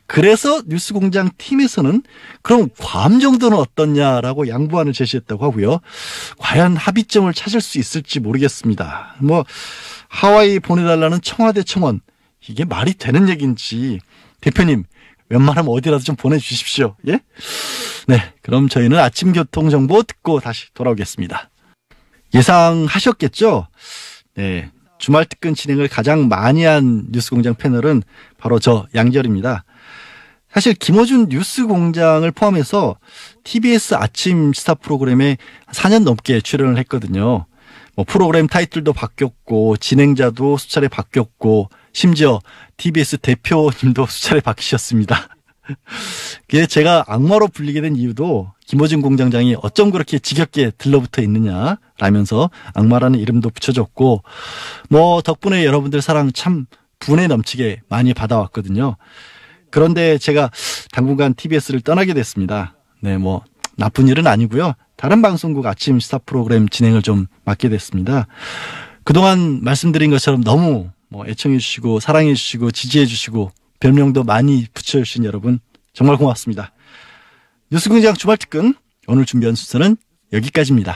그래서 뉴스공장 팀에서는 그럼 괌 정도는 어떻냐라고 양보안을 제시했다고 하고요. 과연 합의점을 찾을 수 있을지 모르겠습니다. 하와이 보내달라는 청와대 청원, 이게 말이 되는 얘기인지 대표님 웬만하면 어디라도 좀 보내주십시오. 예? 네, 그럼 저희는 아침 교통 정보 듣고 다시 돌아오겠습니다. 예상하셨겠죠? 네, 주말 특근 진행을 가장 많이 한 뉴스공장 패널은 바로 저 양지열입니다. 사실 김어준 뉴스공장을 포함해서 TBS 아침 시사 프로그램에 4년 넘게 출연을 했거든요. 프로그램 타이틀도 바뀌었고 진행자도 수차례 바뀌었고 심지어 TBS 대표님도 수차례 바뀌셨습니다. 제가 악마로 불리게 된 이유도 김어준 공장장이 어쩜 그렇게 지겹게 들러붙어 있느냐 라면서 악마라는 이름도 붙여줬고, 덕분에 여러분들 사랑 참 분에 넘치게 많이 받아왔거든요. 그런데 제가 당분간 TBS를 떠나게 됐습니다. 네, 나쁜 일은 아니고요. 다른 방송국 아침 시사 프로그램 진행을 좀 맡게 됐습니다. 그동안 말씀드린 것처럼 너무 애청해 주시고 사랑해 주시고 지지해 주시고 별명도 많이 붙여주신 여러분 정말 고맙습니다. 뉴스공장 주말 특근 오늘 준비한 순서는 여기까지입니다.